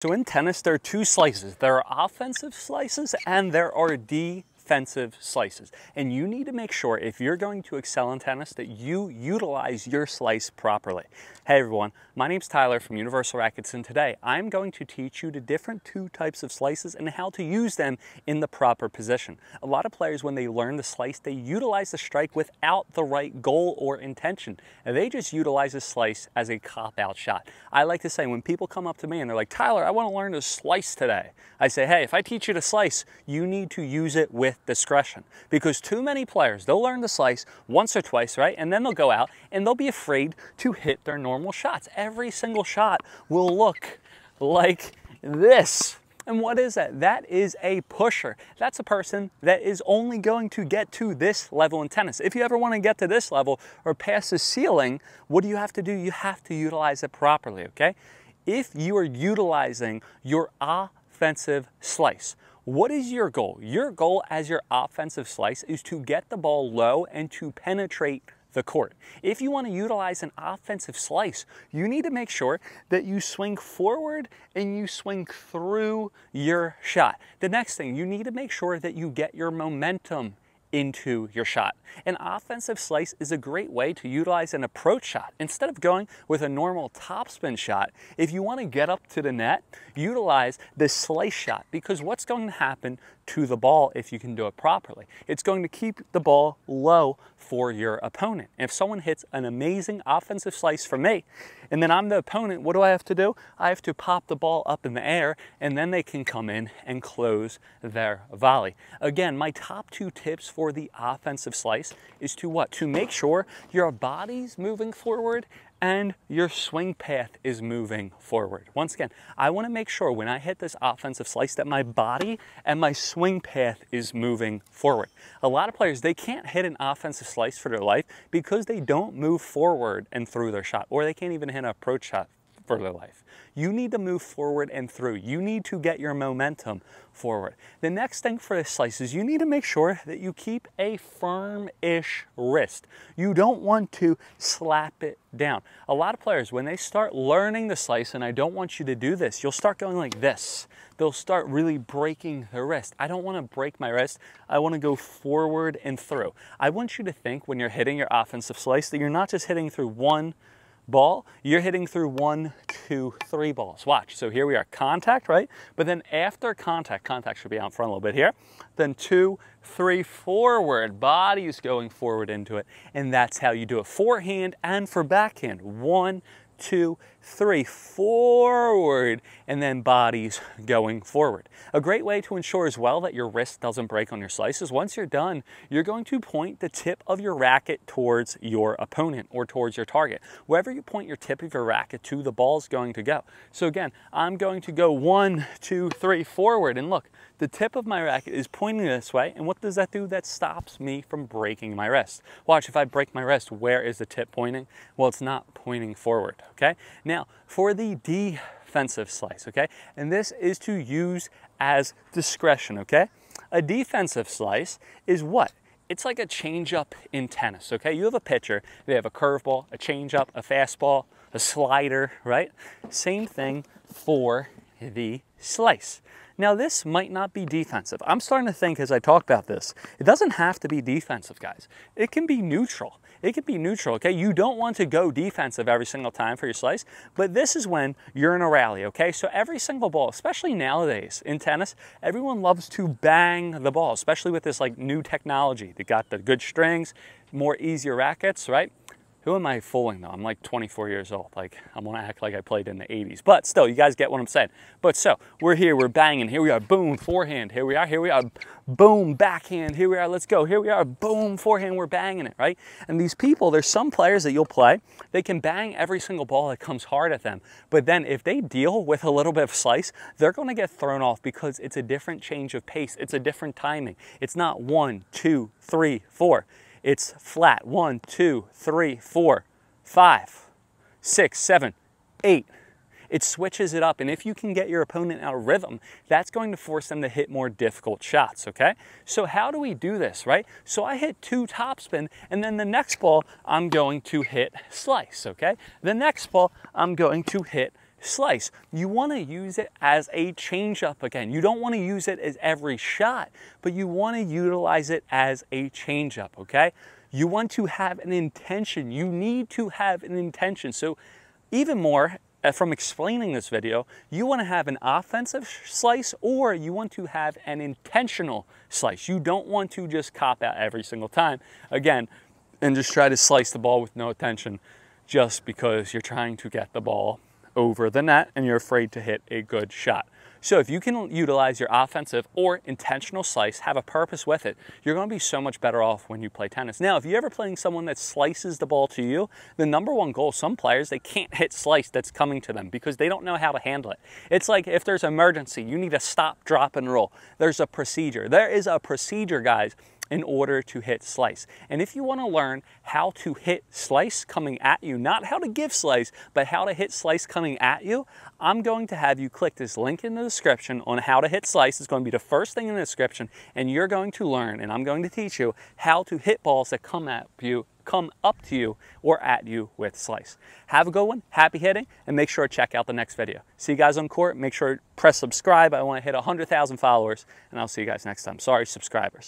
So in tennis, there are two slices. There are offensive slices and there are defensive slices. And you need to make sure, if you're going to excel in tennis, that you utilize your slice properly. Hey everyone, my name's Tyler from Universal Rackets, and today I'm going to teach you the different two types of slices and how to use them in the proper position. A lot of players, when they learn the slice, they utilize the strike without the right goal or intention. And they just utilize the slice as a cop-out shot. I like to say, when people come up to me and they're like, Tyler, I want to learn to slice today, I say, hey, if I teach you to slice, you need to use it with discretion. Because too many players, they'll learn the slice once or twice, right? And then they'll go out and they'll be afraid to hit their normal shots. Every single shot will look like this. And what is that? That is a pusher. That's a person that is only going to get to this level in tennis. If you ever want to get to this level or past the ceiling, what do you have to do? You have to utilize it properly, okay? If you are utilizing your offensive slice, what is your goal? Your goal as your offensive slice is to get the ball low and to penetrate the court. If you want to utilize an offensive slice, you need to make sure that you swing forward and you swing through your shot. The next thing, you need to make sure that you get your momentum into your shot. An offensive slice is a great way to utilize an approach shot. Instead of going with a normal topspin shot, if you want to get up to the net, utilize the slice shot, because what's going to happen to the ball if you can do it properly? It's going to keep the ball low for your opponent. And if someone hits an amazing offensive slice from me, and then I'm the opponent, what do I have to do? I have to pop the ball up in the air, and then they can come in and close their volley. Again, my top two tips for the offensive slice is to what? To make sure your body's moving forward and your swing path is moving forward. Once again, I want to make sure when I hit this offensive slice that my body and my swing path is moving forward. A lot of players, they can't hit an offensive slice for their life because they don't move forward and through their shot, or they can't even hit an approach shot for their life. You need to move forward and through. You need to get your momentum forward. The next thing for this slice is you need to make sure that you keep a firm-ish wrist. You don't want to slap it down. A lot of players, when they start learning the slice, and I don't want you to do this, you'll start going like this. They'll start really breaking their wrist. I don't want to break my wrist. I want to go forward and through. I want you to think when you're hitting your offensive slice that you're not just hitting through one ball, you're hitting through 1, 2, 3 balls. Watch, so here we are, contact, right? But then after contact should be out front a little bit here, then 2, 3, forward, body's going forward into it, and that's how you do it. Forehand and for backhand, 1, 2, 3, forward, and then bodies going forward. A great way to ensure as well that your wrist doesn't break on your slice is once you're done, you're going to point the tip of your racket towards your opponent or towards your target. Wherever you point your tip of your racket to, the ball's going to go. So again, I'm going to go 1, 2, 3, forward, and look, the tip of my racket is pointing this way, and what does that do? That stops me from breaking my wrist. Watch, if I break my wrist, where is the tip pointing? Well, it's not pointing forward, okay? Now, for the defensive slice, okay? And this is to use as discretion, okay? A defensive slice is what? It's like a changeup in tennis, okay? You have a pitcher, they have a curveball, a changeup, a fastball, a slider, right? Same thing for the slice. Now, this might not be defensive. I'm starting to think as I talk about this, it doesn't have to be defensive, guys. It can be neutral. It can be neutral, okay? You don't want to go defensive every single time for your slice, but this is when you're in a rally, okay? So every single ball, especially nowadays in tennis, everyone loves to bang the ball, especially with this like new technology. They got the good strings, more easier rackets, right? Who am I fooling though? I'm like 24 years old. Like, I'm gonna act like I played in the 80s. But still, you guys get what I'm saying. But so, we're here, we're banging. Here we are, boom, forehand. Here we are, boom, backhand. Here we are, let's go. Here we are, boom, forehand, we're banging it, right? And these people, there's some players that you'll play, they can bang every single ball that comes hard at them. But then if they deal with a little bit of slice, they're gonna get thrown off because it's a different change of pace. It's a different timing. It's not 1, 2, 3, 4. It's flat, 1, 2, 3, 4, 5, 6, 7, 8. It switches it up, and if you can get your opponent out of rhythm, that's going to force them to hit more difficult shots, okay? So how do we do this, right? So I hit 2 topspin, and then the next ball, I'm going to hit slice, okay? The next ball, I'm going to hit slice. You want to use it as a changeup again. You don't want to use it as every shot, but you want to utilize it as a changeup, okay? You want to have an intention. You need to have an intention. So even more, from explaining this video, you want to have an offensive slice or you want to have an intentional slice. You don't want to just cop out every single time, again, and just try to slice the ball with no attention just because you're trying to get the ball over the net and you're afraid to hit a good shot. So if you can utilize your offensive or intentional slice, have a purpose with it, you're going to be so much better off when you play tennis. Now, if you're ever playing someone that slices the ball to you, the number one goal, some players, they can't hit slice that's coming to them because they don't know how to handle it. It's like if there's an emergency, you need to stop, drop, and roll. There's a procedure. There is a procedure, guys, in order to hit slice. And if you want to learn how to hit slice coming at you, not how to give slice, but how to hit slice coming at you, I'm going to have you click this link in the description on how to hit slice. It's going to be the first thing in the description, and you're going to learn, and I'm going to teach you how to hit balls that come up to you or at you with slice. Have a good one, happy hitting, and make sure to check out the next video. See you guys on court. Make sure to press subscribe. I want to hit 100,000 followers, and I'll see you guys next time. Sorry, subscribers.